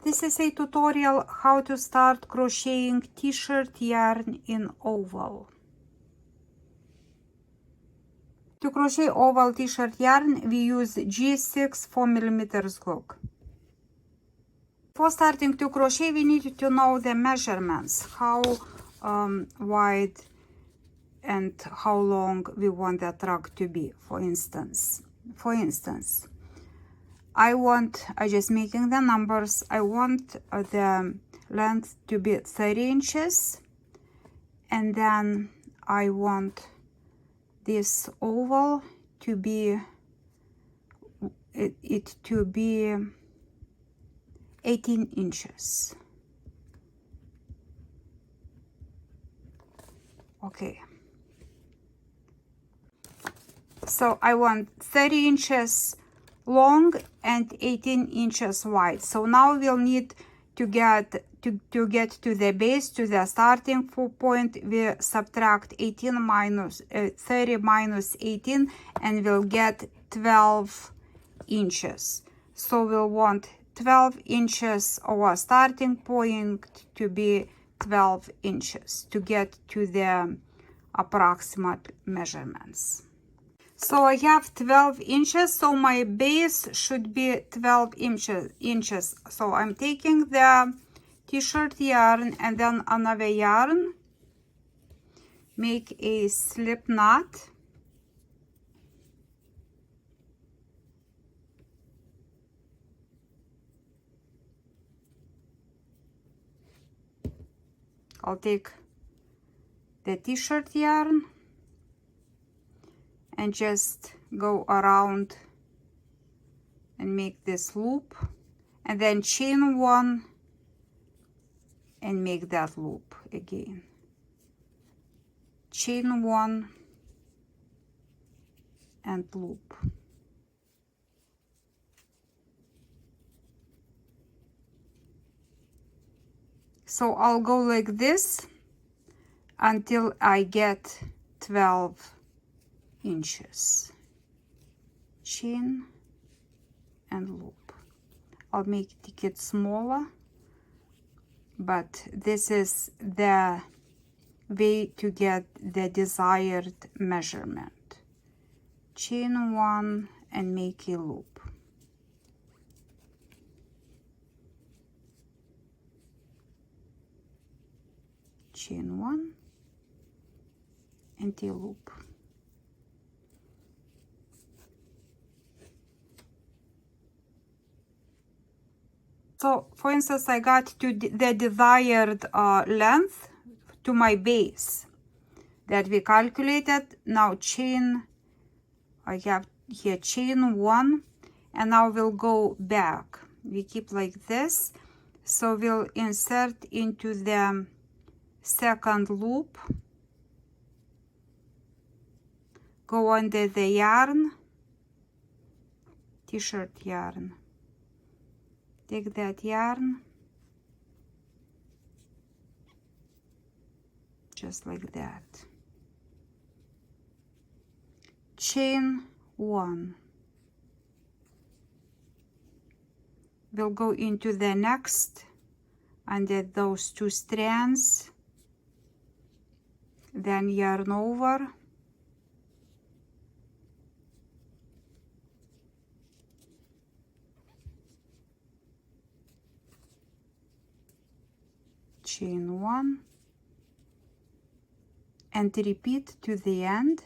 This is a tutorial how to start crocheting t-shirt yarn in oval. To crochet oval t-shirt yarn, we use G6 4mm hook. Before starting to crochet, we need to know the measurements, how wide and how long we want that rug to be. For instance, I just making the numbers. I want the length to be 30 inches, and then I want this oval to be it to be 18 inches. Okay. So I want 30 inches long and 18 inches wide. So now we'll need to get to the base, to the starting point. We subtract 18 minus 30 minus 18, and we'll get 12 inches. So we'll want 12 inches our starting point to be 12 inches to get to the approximate measurements. So I have 12 inches, so my base should be 12 inches. So I'm taking the t-shirt yarn and then another yarn, make a slip knot, I'll take the t-shirt yarn and just go around and make this loop, and then chain one and make that loop again. Chain one and loop. So I'll go like this until I get 12 inches. Chain and loop. I'll make it smaller, but this is the way to get the desired measurement. Chain one and make a loop. Chain one and a loop. So, for instance, I got to the desired length to my base that we calculated. Now chain, I have here chain one, and now we'll go back. We keep like this. So we'll insert into the second loop, go under the yarn, t-shirt yarn. Take that yarn, just like that. Chain one. We'll go into the next under those two strands, then yarn over. Chain one and repeat to the end.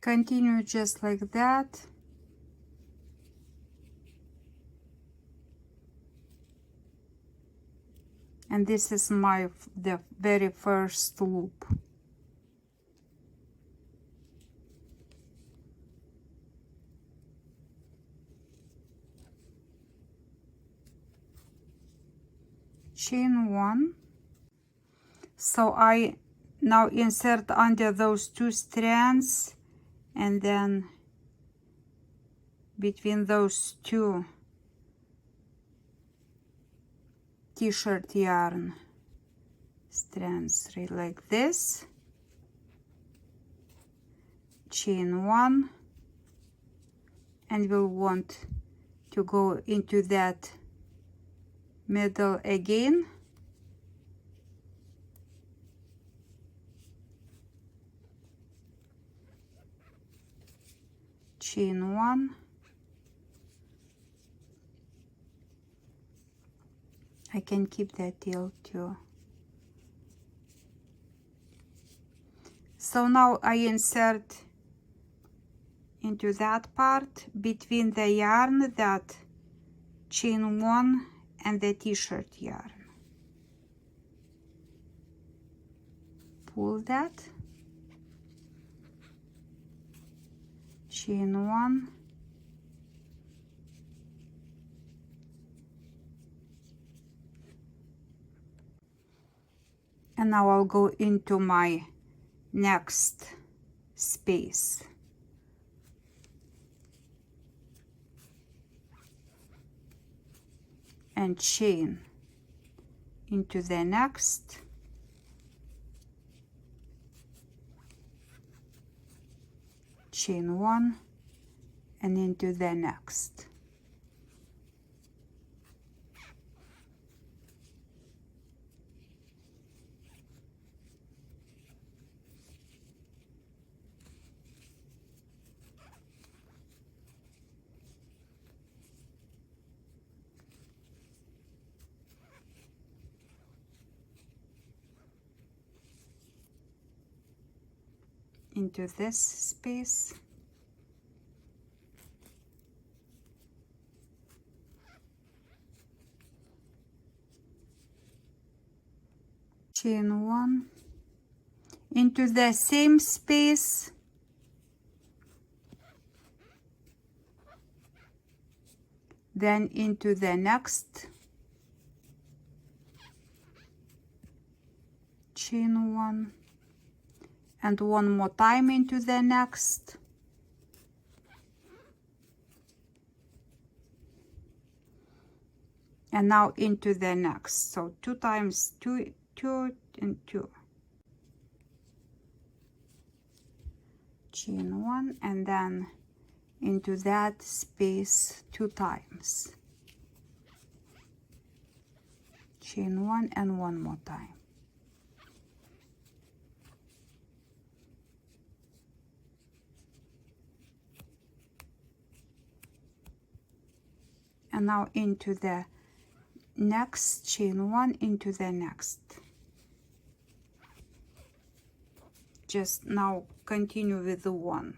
Continue just like that. And this is the very first loop. Chain one. So I now insert under those two strands and then between those two t-shirt yarn strands, right, like this, chain 1, and we'll want to go into that middle again, chain 1, I can keep that tail too. So now I insert into that part between the yarn, that chain 1 and the t-shirt yarn. Pull that, chain 1, and now I'll go into my next space. And chain into the next, chain 1, and into the next. Into this space, chain 1, into the same space, then into the next, chain 1, and one more time into the next, and now into the next. So 2 times 2, 2 and 2, chain 1, and then into that space 2 times, chain 1, and one more time. And now into the next, chain 1, into the next. Just now continue with the 1.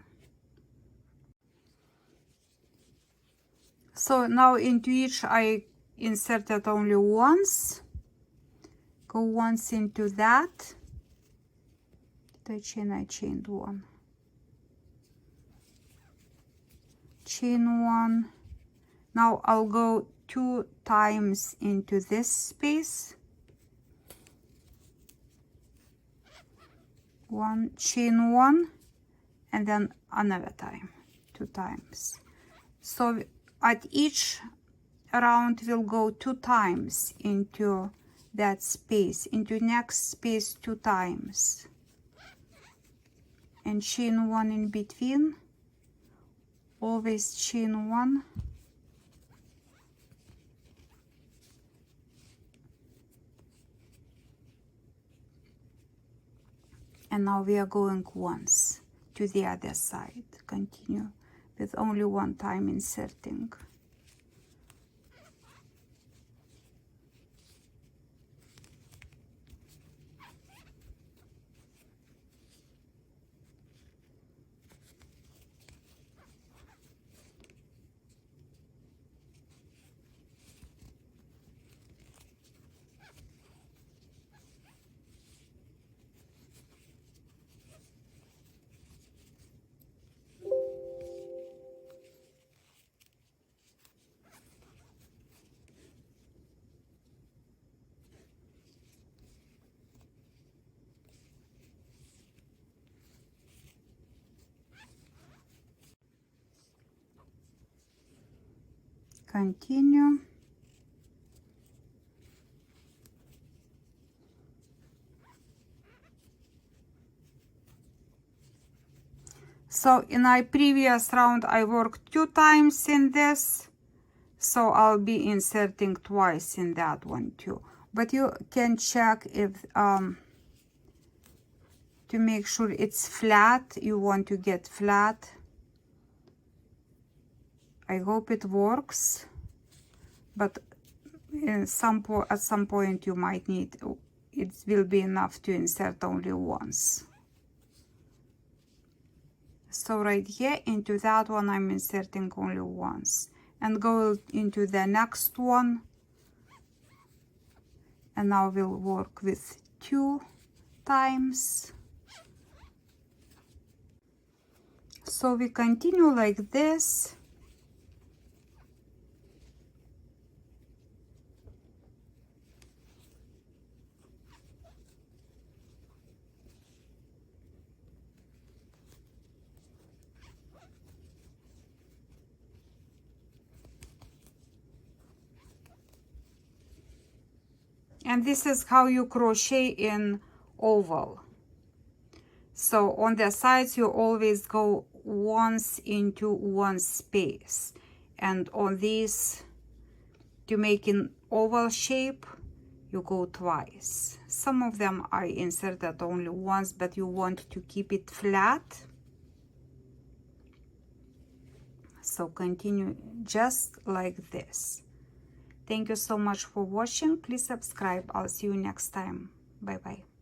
So now into each I inserted only once. Go once into that. The chain, I chained 1. Chain 1. Now I'll go 2 times into this space. 1, chain 1, and then another time, 2 times. So at each round we'll go 2 times into that space, into next space 2 times, and chain 1 in between. Always chain 1. And now we are going once to the other side. Continue with only 1 time inserting. Continue. So in my previous round I worked 2 times in this, so I'll be inserting twice in that one too. But you can check if to make sure it's flat. You want to get flat. I hope it works, but at some point you might need, it will be enough to insert only once. So right here into that one I'm inserting only once, and go into the next one, and now we'll work with 2 times. So we continue like this. And this is how you crochet in oval. So on the sides you always go once into one space, and on these, to make an oval shape, you go twice. Some of them I inserted only once, but you want to keep it flat. So continue just like this. Thank you so much for watching. Please subscribe. I'll see you next time. Bye bye.